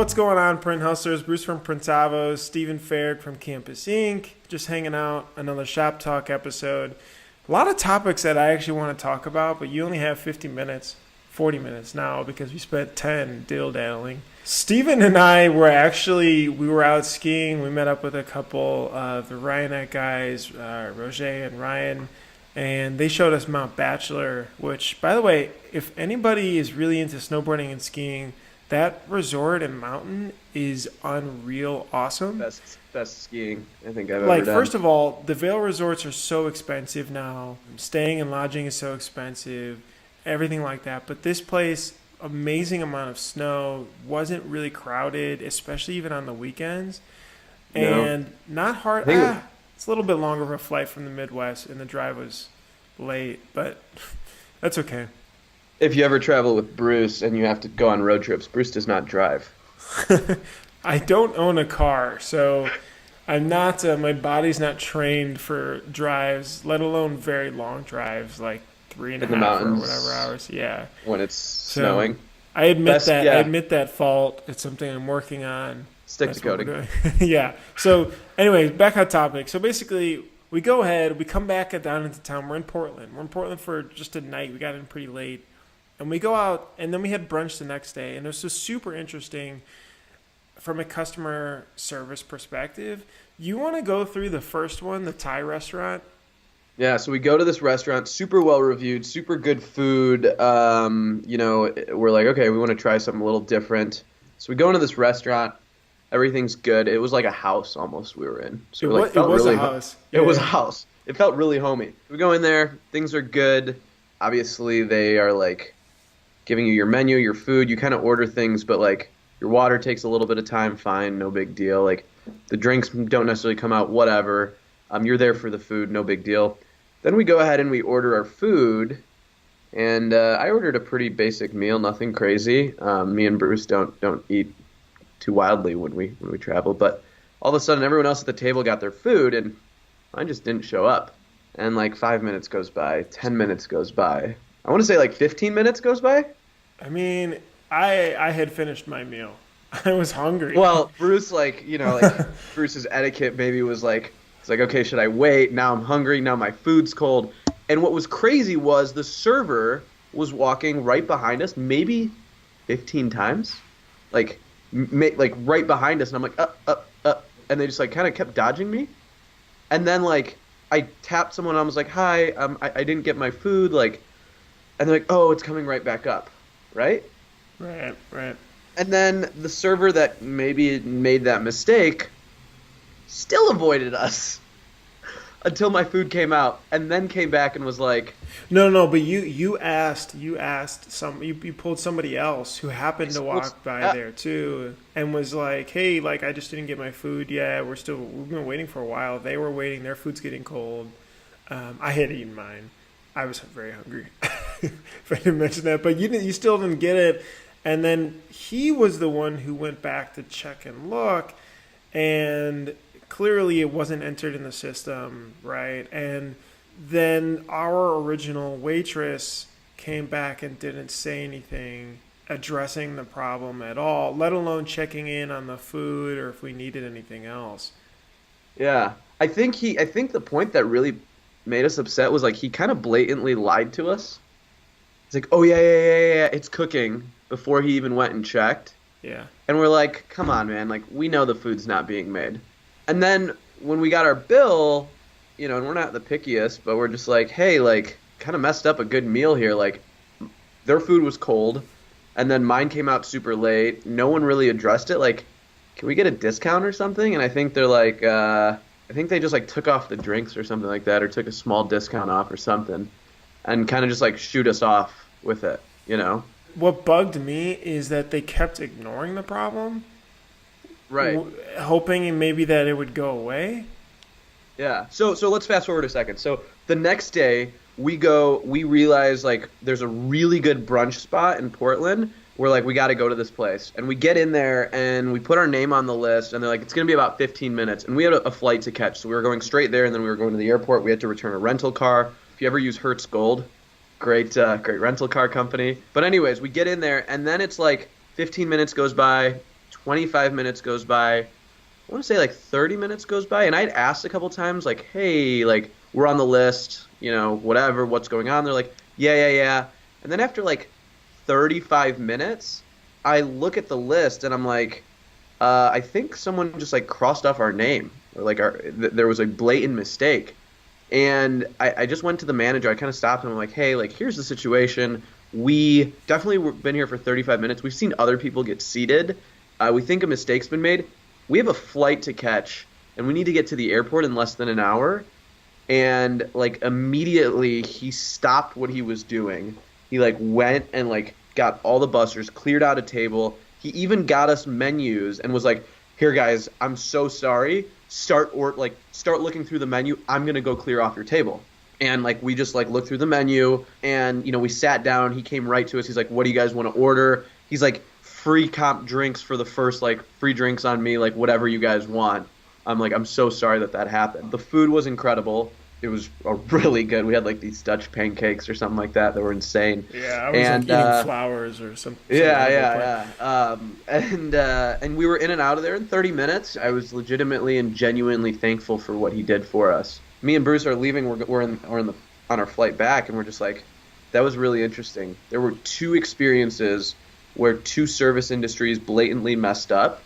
What's going on, Print Hustlers? Bruce from Printavo, Steven Faird from Campus Inc. Just hanging out, another Shop Talk episode. A lot of topics that I actually want to talk about, but you only have 50 minutes, 40 minutes now because we spent 10 diddle-daddling. Steven and I were out skiing. We met up with a couple of the Ryanet guys, Roger and Ryan, and they showed us Mount Bachelor, which, by the way, if anybody is really into snowboarding and skiing, that resort and mountain is unreal awesome. Best skiing I think I've ever done. First of all, the Vail resorts are so expensive now. Staying and lodging is so expensive, everything like that. But this place, amazing amount of snow, wasn't really crowded, especially even on the weekends. No. And not hard. It's a little bit longer of a flight from the Midwest, and the drive was late, but that's okay. If you ever travel with Bruce and you have to go on road trips, Bruce does not drive. I don't own a car, so I'm not. My body's not trained for drives, let alone very long drives, like 3.5 or whatever hours. Yeah, when it's snowing. I admit I admit that fault. It's something I'm working on. Stick to coding. Yeah. So, anyways, back on topic. So basically, we go ahead. We come back down into town. We're in Portland. We're in Portland for just a night. We got in pretty late. And we go out, and then we had brunch the next day. And it was just super interesting from a customer service perspective. You want to go through the first one, the Thai restaurant? Yeah, so we go to this restaurant, super well reviewed, super good food. We're like, okay, we want to try something a little different. So we go into this restaurant. Everything's good. It was like a house almost we were in. So it was a house. It was a house. It felt really homey. We go in there. Things are good. Obviously, they are like giving you your menu, your food. You kind of order things, but like your water takes a little bit of time. Fine, no big deal. Like the drinks don't necessarily come out, whatever. You're there for the food, no big deal. Then we go ahead and we order our food, and I ordered a pretty basic meal, nothing crazy. Me and Bruce don't eat too wildly when we travel, but all of a sudden everyone else at the table got their food, and mine just didn't show up. And like 5 minutes goes by, 10 minutes goes by. I want to say like 15 minutes goes by. I mean, I had finished my meal. I was hungry. Well, Bruce, Bruce's etiquette maybe was like, it's like, okay, should I wait? Now I'm hungry. Now my food's cold. And what was crazy was the server was walking right behind us, maybe 15 times, like right behind us. And I'm like, and they just like kind of kept dodging me. And then like I tapped someone. I was like, hi, I didn't get my food. Like, and they're like, oh, it's coming right back up. Right. And then the server that maybe made that mistake still avoided us until my food came out, and then came back and was like, no, but you pulled somebody else who happened to walk by there too, and was like, hey, like I just didn't get my food. Yeah, we've been waiting for a while. They were waiting. Their food's getting cold. I had eaten mine. I was very hungry. If I didn't mention that, but you still didn't get it. And then he was the one who went back to check and look, and clearly it wasn't entered in the system, right? And then our original waitress came back and didn't say anything addressing the problem at all, let alone checking in on the food or if we needed anything else. Yeah. I think the point that really made us upset was like he kind of blatantly lied to us. He's like, oh, yeah, it's cooking, before he even went and checked. Yeah. And we're like, come on, man. Like, we know the food's not being made. And then when we got our bill, and we're not the pickiest, but we're just like, hey, like, kind of messed up a good meal here. Like, their food was cold, and then mine came out super late. No one really addressed it. Like, can we get a discount or something? And I think they're like, I think they just, like, took off the drinks or something like that, or took a small discount off or something, and kind of just, like, shoot us off with it, What bugged me is that they kept ignoring the problem. Right. Hoping maybe that it would go away. Yeah. So let's fast forward a second. So the next day we realize like there's a really good brunch spot in Portland. We're like, we got to go to this place. And we get in there and we put our name on the list, and they're like, it's going to be about 15 minutes. And we had a flight to catch. So we were going straight there, and then we were going to the airport. We had to return a rental car. If you ever use Hertz Gold, great rental car company. But anyways, we get in there, and then it's like 15 minutes goes by, 25 minutes goes by. I want to say like 30 minutes goes by, and I'd asked a couple times, like, hey, like, we're on the list, whatever, what's going on? They're like, yeah. And then after like 35 minutes, I look at the list and I'm like, I think someone just like crossed off our name, or like there was a blatant mistake. And I just went to the manager. I kind of stopped him. I'm like, hey, like, here's the situation. We definitely been here for 35 minutes. We've seen other people get seated. We think a mistake's been made. We have a flight to catch, and we need to get to the airport in less than an hour. And like immediately he stopped what he was doing. He like went and like got all the busters, cleared out a table. He even got us menus and was like, here guys, I'm so sorry. Start looking through the menu. I'm going to go clear off your table. And like we just like looked through the menu and we sat down. He came right to us. He's like, what do you guys want to order? He's like, free comp drinks for the first, like free drinks on me, like whatever you guys want. I'm like, I'm so sorry that happened. The food was incredible. It was really good. We had like these Dutch pancakes or something like that were insane. Yeah, I was like eating flowers or something. Yeah. And we were in and out of there in 30 minutes. I was legitimately and genuinely thankful for what he did for us. Me and Bruce are leaving. We're on our flight back, and we're just like, that was really interesting. There were two experiences where two service industries blatantly messed up,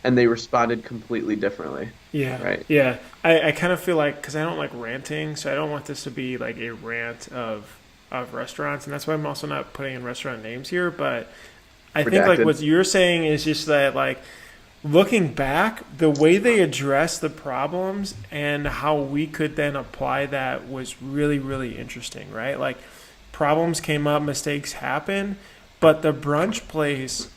and they responded completely differently. Yeah. Right. Yeah. I kind of feel like, because I don't like ranting, so I don't want this to be like a rant of restaurants, and that's why I'm also not putting in restaurant names here. But I think like what you're saying is just that, like, looking back, the way they addressed the problems and how we could then apply that was really, really interesting, right? Like, problems came up, mistakes happened, but the brunch place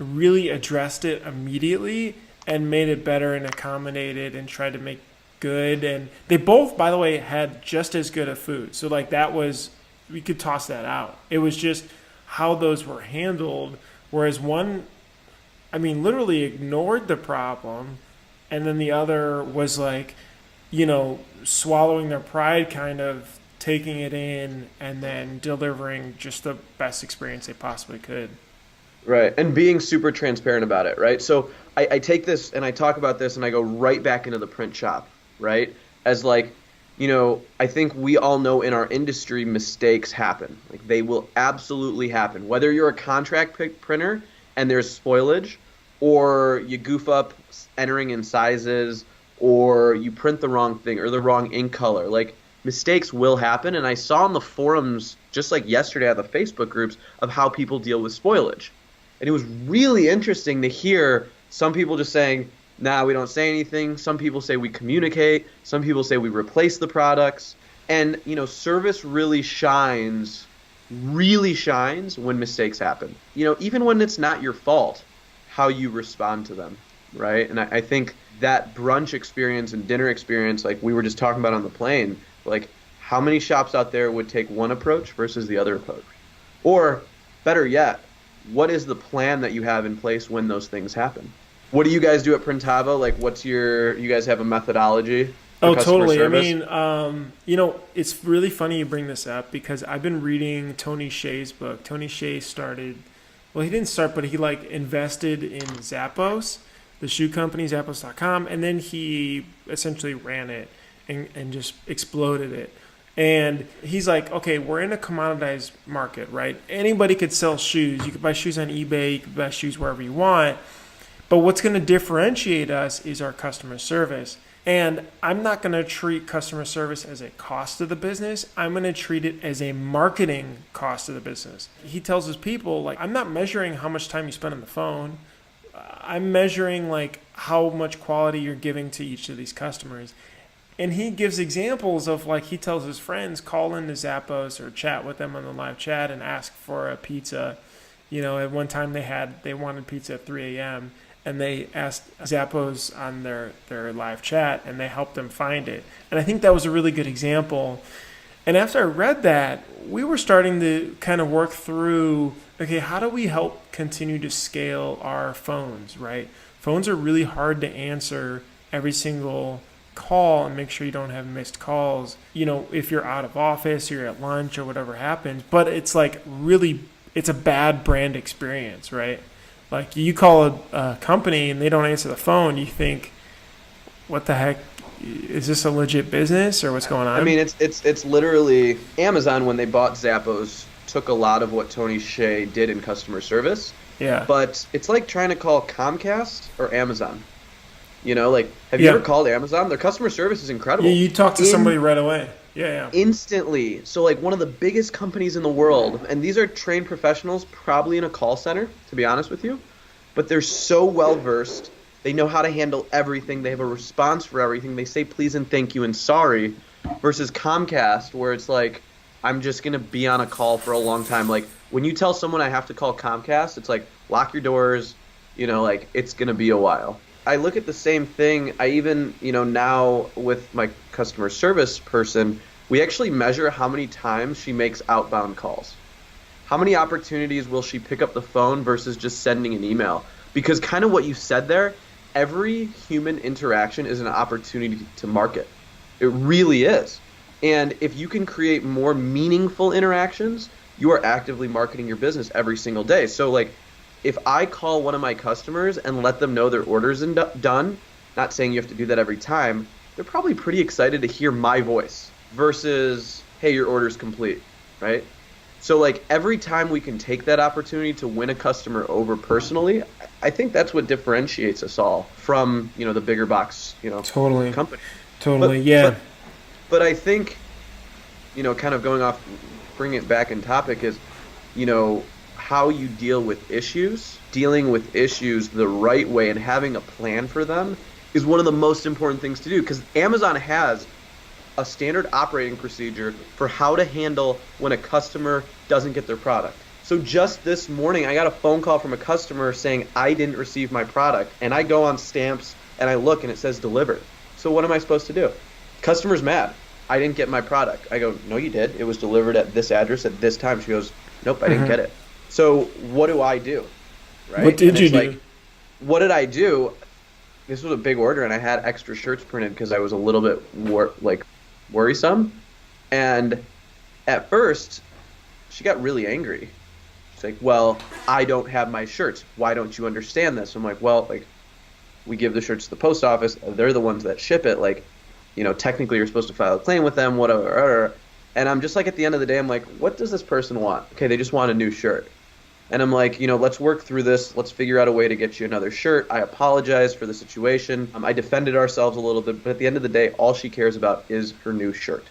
really addressed it immediately and made it better and accommodated and tried to make good. And they both, by the way, had just as good a food. So like that was, we could toss that out. It was just how those were handled. Whereas one, I mean, literally ignored the problem. And then the other was like, swallowing their pride, kind of taking it in and then delivering just the best experience they possibly could. Right. And being super transparent about it, right? So I take this and I talk about this and I go right back into the print shop, right? As like, I think we all know in our industry mistakes happen. Like they will absolutely happen. Whether you're a contract printer and there's spoilage, or you goof up entering in sizes, or you print the wrong thing or the wrong ink color. Like mistakes will happen. And I saw on the forums just like yesterday at the Facebook groups of how people deal with spoilage. And it was really interesting to hear some people just saying, nah, we don't say anything. Some people say we communicate. Some people say we replace the products. And, service really shines when mistakes happen. Even when it's not your fault, how you respond to them, right? And I think that brunch experience and dinner experience, like we were just talking about on the plane, like how many shops out there would take one approach versus the other approach? Or better yet, what is the plan that you have in place when those things happen? What do you guys do at Printavo? Like, you guys have a methodology? Oh, totally. Service? I mean, it's really funny you bring this up because I've been reading Tony Hsieh's book. Tony Hsieh he didn't start, but he like invested in Zappos, the shoe company, Zappos.com, and then he essentially ran it and just exploded it. And he's like, okay, we're in a commoditized market, right? Anybody could sell shoes. You could buy shoes on eBay. You could buy shoes wherever you want. But what's going to differentiate us is our customer service. And I'm not going to treat customer service as a cost of the business. I'm going to treat it as a marketing cost of the business. He tells his people, like, I'm not measuring how much time you spend on the phone. I'm measuring, like, how much quality you're giving to each of these customers. And he gives examples of, like, he tells his friends, call into Zappos or chat with them on the live chat and ask for a pizza. At one time they wanted pizza at 3 a.m. and they asked Zappos on their live chat and they helped them find it. And I think that was a really good example. And after I read that, we were starting to kind of work through, okay, how do we help continue to scale our phones, right? Phones are really hard to answer every single call and make sure you don't have missed calls, if you're out of office or you're at lunch or whatever happens. But it's like really, it's a bad brand experience, right? Like, you call a company and they don't answer the phone, you think, what the heck? Is this a legit business or what's going on? I mean, it's literally Amazon, when they bought Zappos, took a lot of what Tony Hsieh did in customer service. Yeah. But it's like trying to call Comcast or Amazon. You know, like, have you ever called Amazon? Their customer service is incredible. Yeah, you talk to somebody right away. Yeah. Instantly. So, like, one of the biggest companies in the world, and these are trained professionals, probably in a call center, to be honest with you, but they're so well versed. They know how to handle everything. They have a response for everything. They say please and thank you and sorry, versus Comcast, where it's like, I'm just going to be on a call for a long time. Like, when you tell someone I have to call Comcast, it's like, lock your doors, you know, like, it's going to be a while. I look at the same thing. I even, you know, now with my customer service person, we actually measure how many times she makes outbound calls. How many opportunities will she pick up the phone versus just sending an email? Because kind of what you said there, every human interaction is an opportunity to market. It really is. And if you can create more meaningful interactions, you are actively marketing your business every single day. So, like, if I call one of my customers and let them know their order's done, not saying you have to do that every time, they're probably pretty excited to hear my voice versus, hey, your order's complete, right? So, like, every time we can take that opportunity to win a customer over personally, I think that's what differentiates us all from, you know, the bigger box, you know, company. Totally, yeah. But I think, you know, kind of going off, bringing it back in topic is, you know, how you deal with issues, dealing with issues the right way and having a plan for them is one of the most important things to do, because Amazon has a standard operating procedure for how to handle when a customer doesn't get their product. So just this morning, I got a phone call from a customer saying I didn't receive my product, and I go on Stamps and I look and it says delivered. So what am I supposed to do? Customer's mad. I didn't get my product. I go, no, you did. It was delivered at this address at this time. She goes, nope, I didn't get it. So what do I do? Right? What did you do? Like, what did I do? This was a big order, and I had extra shirts printed because I was a little bit worrisome. And at first, she got really angry. She's like, well, I don't have my shirts. Why don't you understand this? I'm like, well, like, we give the shirts to the post office. They're the ones that ship it. Like, you know, technically you're supposed to file a claim with them, whatever. And I'm just like, at the end of the day, I'm like, what does this person want? Okay, they just want a new shirt. And I'm like, you know, let's work through this. Let's figure out a way to get you another shirt. I apologize for the situation. I defended ourselves a little bit, but at the end of the day, all she cares about is her new shirt.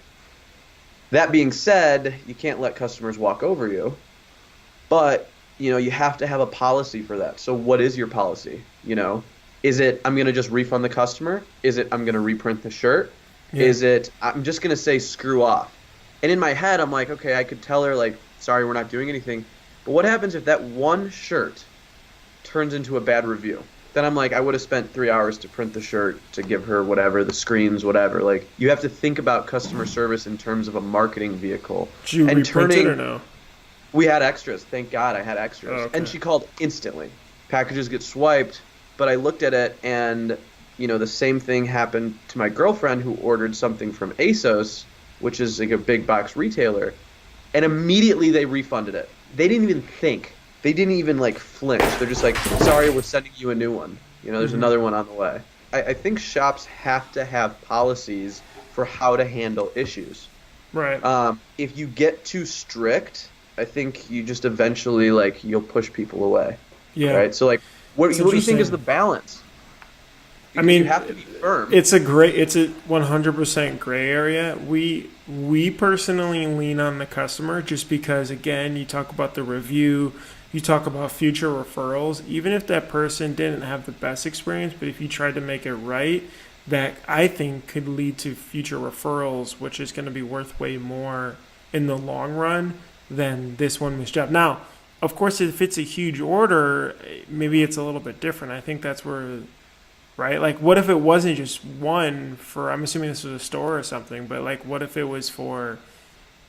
That being said, you can't let customers walk over you, but, you know, you have to have a policy for that. So what is your policy? You know, is it I'm going to just refund the customer? Is it I'm going to reprint the shirt? Yeah. Is it I'm just going to say screw off? And in my head, I'm like, okay, I could tell her, like, sorry, we're not doing anything. But what happens if that one shirt turns into a bad review? Then I'm like, I would have spent 3 hours to print the shirt, to give her whatever, the screens, whatever. Like, you have to think about customer service in terms of a marketing vehicle. Did you reprint it or no? We had extras. Thank God I had extras. Oh, okay. And she called instantly. Packages get swiped, but I looked at it and, you know, the same thing happened to my girlfriend who ordered something from ASOS, which is like a big box retailer, and immediately they refunded it. They didn't even think. They didn't even, like, flinch. They're just like, sorry, we're sending you a new one. You know, there's another one on the way. I think shops have to have policies for how to handle issues. Right. If you get too strict, I think you just eventually, like, you'll push people away. Yeah. Right? So, like, what do you think is the balance? Because I mean, you have to be firm. It's a 100% gray area. We personally lean on the customer just because, again, you talk about the review, you talk about future referrals. Even if that person didn't have the best experience, but if you tried to make it right, that I think could lead to future referrals, which is going to be worth way more in the long run than this one missed job. Now, of course, if it's a huge order, maybe it's a little bit different. I think that's where... Right? Like, what if it wasn't just one for, I'm assuming this was a store or something, but, like, what if it was for,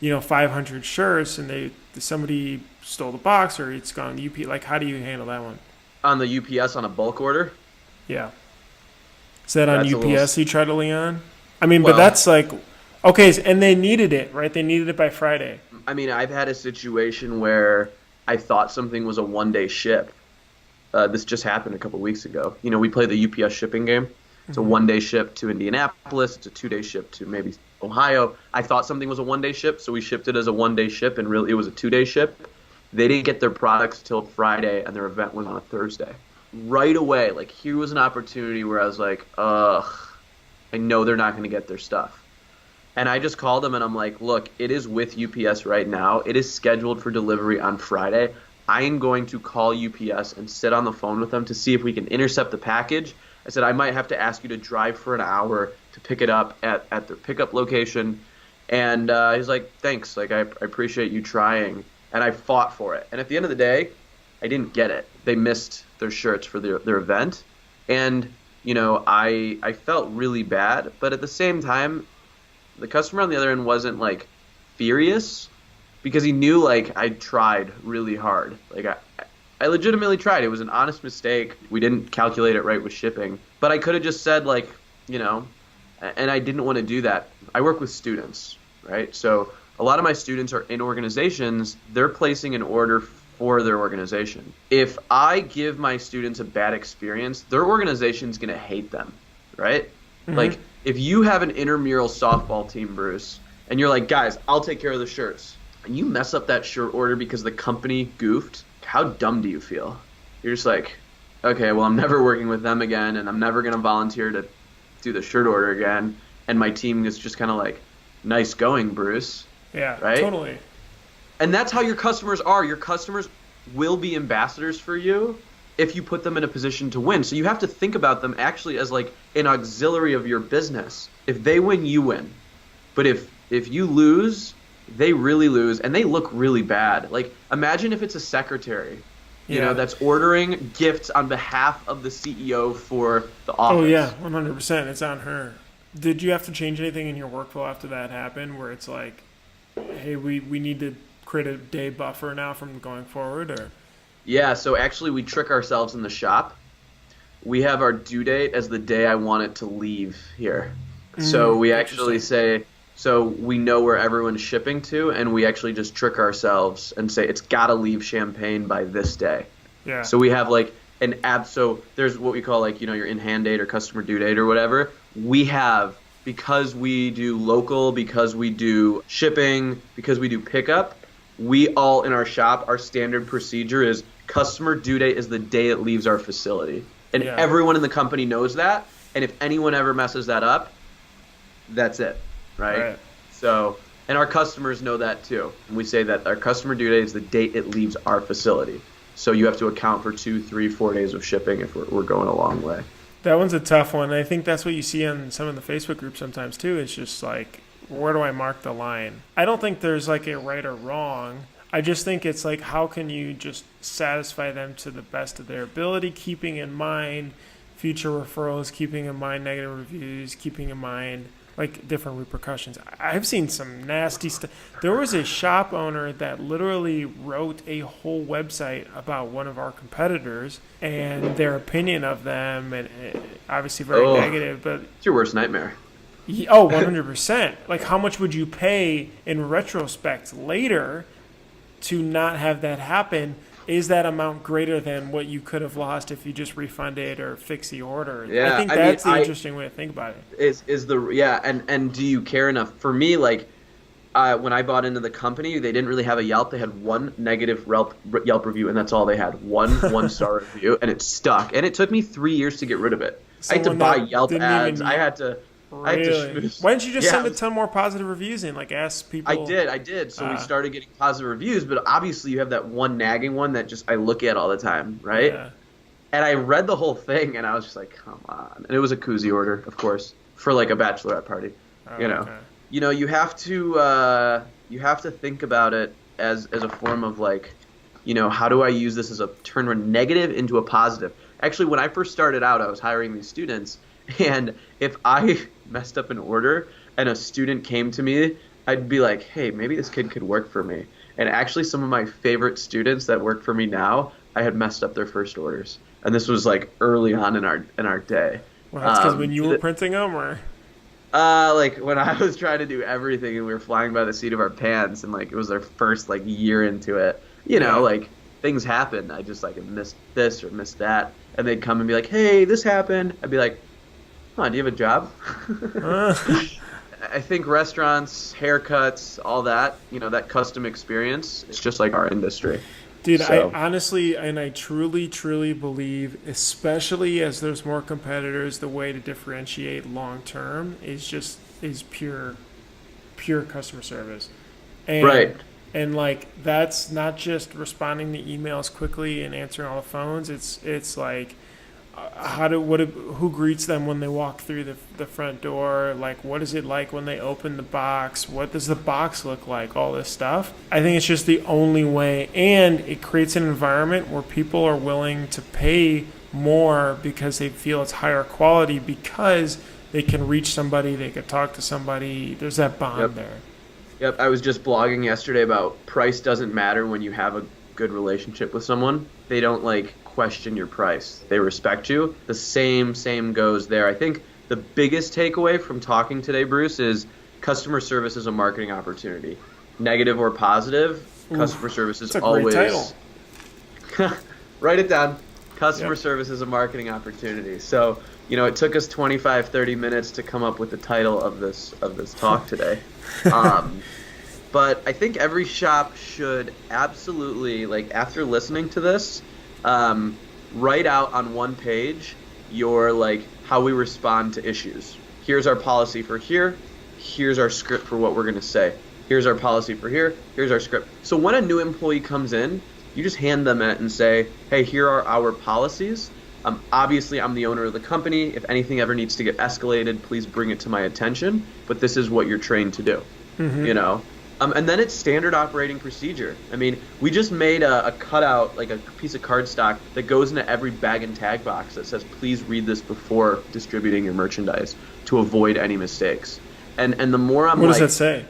500 shirts and somebody stole the box or it's gone to UPS? Like, how do you handle that one? On the UPS on a bulk order? Yeah. Is that on That's UPS you try to lean on? I mean, but that's like, okay, and they needed it, right? They needed it by Friday. I mean, I've had a situation where I thought something was a one-day ship. this just happened a couple weeks ago. We play the UPS shipping game. It's a 1-day ship to Indianapolis. It's a 2-day ship to maybe Ohio. I thought something was a 1-day ship, so we shipped it as a 1-day ship, and really it was a 2-day ship. They didn't get their products till Friday, and their event was on a Thursday. Right away, like, here was an opportunity where I was like, ugh, I know they're not going to get their stuff. And I just called them, and I'm like, look, it is with UPS right now. It is scheduled for delivery on Friday. I am going to call UPS and sit on the phone with them to see if we can intercept the package. I said, I might have to ask you to drive for an hour to pick it up at their pickup location. And he's like, thanks. Like, I appreciate you trying. And I fought for it. And at the end of the day, I didn't get it. They missed their shirts for their event. And, I felt really bad. But at the same time, the customer on the other end wasn't, like, furious because he knew, like, I tried really hard. Like, I legitimately tried. It was an honest mistake. We didn't calculate it right with shipping. But I could have just said, like, and I didn't want to do that. I work with students, right? So a lot of my students are in organizations. They're placing an order for their organization. If I give my students a bad experience, their organization's going to hate them, right? Mm-hmm. Like, if you have an intramural softball team, Bruce, and you're like, guys, I'll take care of the shirts, and you mess up that shirt order because the company goofed, how dumb do you feel? You're just like, okay, well, I'm never working with them again, and I'm never going to volunteer to do the shirt order again. And my team is just kind of like, nice going, Bruce. Yeah, right? Totally. And that's how your customers are. Your customers will be ambassadors for you if you put them in a position to win. So you have to think about them actually as like an auxiliary of your business. If they win, you win. But if you lose, they really lose, and they look really bad. Like, imagine if it's a secretary, that's ordering gifts on behalf of the CEO for the office. Oh, yeah, 100%. It's on her. Did you have to change anything in your workflow after that happened where it's like, hey, we need to create a day buffer now from going forward? Or? Yeah, so actually we trick ourselves in the shop. We have our due date as the day I want it to leave here. So we actually say... So we know where everyone's shipping to, and we actually just trick ourselves and say it's got to leave Champaign by this day. Yeah. So we have like an so there's what we call like, your in-hand date or customer due date or whatever. We have, because we do local, because we do shipping, because we do pickup, we all in our shop, our standard procedure is customer due date is the day it leaves our facility. And everyone in the company knows that. And if anyone ever messes that up, that's it. Right? So, and our customers know that too. And we say that our customer due date is the date it leaves our facility. So you have to account for 2, 3, 4 days of shipping if we're going a long way. That one's a tough one. I think that's what you see on some of the Facebook groups sometimes too. It's just like, where do I mark the line? I don't think there's like a right or wrong. I just think it's like, how can you just satisfy them to the best of their ability, keeping in mind future referrals, keeping in mind negative reviews, keeping in mind like different repercussions. I've seen some nasty stuff. There was a shop owner that literally wrote a whole website about one of our competitors and their opinion of them, and obviously very negative. But it's your worst nightmare. 100%. Like, how much would you pay in retrospect later to not have that happen? Is that amount greater than what you could have lost if you just refunded or fix the order? Yeah, I think that's the interesting way to think about it. And do you care enough? For me, like, when I bought into the company, they didn't really have a Yelp. They had one negative Yelp review, and that's all they had. One-star review, and it stuck. And it took me 3 years to get rid of it. I had to buy Yelp ads. I had to Why didn't you just send a ton more positive reviews in? Like, ask people. I did. So we started getting positive reviews, but obviously you have that one nagging one that just I look at all the time, right? Yeah. And I read the whole thing, and I was just like, come on. And it was a koozie order, of course, for like a bachelorette party. Okay. You have to think about it as a form of like, how do I use this as a turn a negative into a positive? Actually, when I first started out, I was hiring these students, and if I messed up an order and a student came to me, I'd be like, hey, maybe this kid could work for me. And actually, some of my favorite students that work for me now, I had messed up their first orders. And this was like early on in our day. Well, that's because when you were printing them, or? Like when I was trying to do everything and we were flying by the seat of our pants, and like it was their first like year into it. Like things happen. I just like missed this or missed that, and they'd come and be like, "Hey, this happened." I'd be like, "Huh, do you have a job?" I think restaurants, haircuts, all that, that custom experience, it's just like our industry. Dude, So, I honestly, and I truly, truly believe, especially as there's more competitors, the way to differentiate long term is pure customer service. And, right. And like that's not just responding to emails quickly and answering all the phones. It's like who greets them when they walk through the front door? Like, what is it like when they open the box? What does the box look like? All this stuff. I think it's just the only way, and it creates an environment where people are willing to pay more because they feel it's higher quality, because they can reach somebody, they can talk to somebody. There's that bond there. Yep, I was just blogging yesterday about price doesn't matter when you have a good relationship with someone. They don't question your price. They respect you. The same goes there. I think the biggest takeaway from talking today, Bruce, is customer service is a marketing opportunity. Negative or positive, customer service is always. Great title. Write it down. Customer service is a marketing opportunity. So, it took us 25, 30 minutes to come up with the title of this talk today. But I think every shop should absolutely, after listening to this, write out on one page your, how we respond to issues. Here's our policy for here. Here's our script for what we're going to say. Here's our policy for here. Here's our script. So when a new employee comes in, you just hand them it and say, hey, here are our policies. Obviously, I'm the owner of the company. If anything ever needs to get escalated, please bring it to my attention. But this is what you're trained to do, And then it's standard operating procedure. I mean, we just made a cutout, a piece of cardstock that goes into every bag and tag box that says, please read this before distributing your merchandise to avoid any mistakes. And the more I'm What does that say?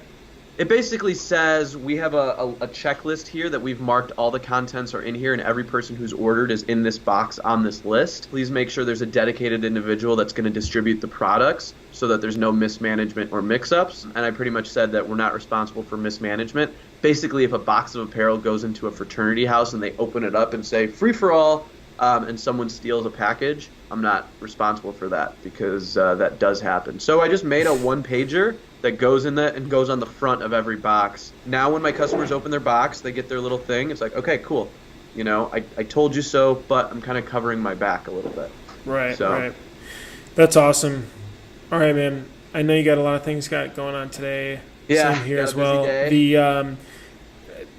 It basically says we have a checklist here that we've marked all the contents are in here, and every person who's ordered is in this box on this list. Please make sure there's a dedicated individual that's going to distribute the products so that there's no mismanagement or mix-ups. And I pretty much said that we're not responsible for mismanagement. Basically, if a box of apparel goes into a fraternity house and they open it up and say free for all, and someone steals a package, I'm not responsible for that, because that does happen. So I just made a one-pager that goes in that and goes on the front of every box. Now when my customers open their box, they get their little thing. It's like, okay, cool. I told you so, but I'm kind of covering my back a little bit. Right. That's awesome. All right, man. I know you got a lot of things going on today. Yeah, Same here as well.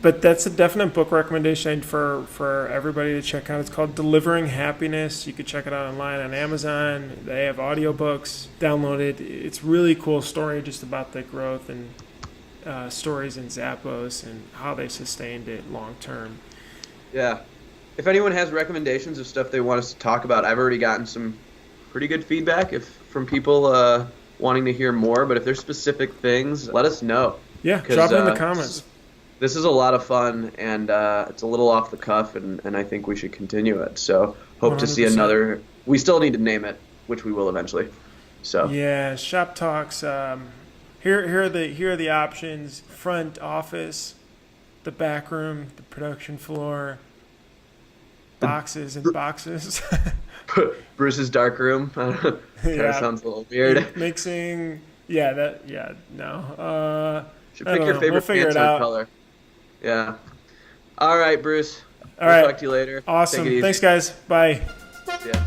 But that's a definite book recommendation for everybody to check out. It's called Delivering Happiness. You can check it out online on Amazon. They have audiobooks. Download it. It's really cool story just about the growth and stories in Zappos and how they sustained it long term. Yeah. If anyone has recommendations of stuff they want us to talk about, I've already gotten some pretty good feedback from people wanting to hear more. But if there's specific things, let us know. Yeah, drop it in the comments. This is a lot of fun, and it's a little off the cuff, and I think we should continue it. So hope 100%. To see another. We still need to name it, which we will eventually. So yeah, shop talks. Here are the options: front office, the back room, the production floor, boxes and boxes. Bruce's dark room. Kind of sounds a little weird. Mixing. Yeah. No. Should pick your favorite pants color. Yeah. All right, Bruce. All right. Talk to you later. Awesome. Thanks, guys. Bye. Yeah.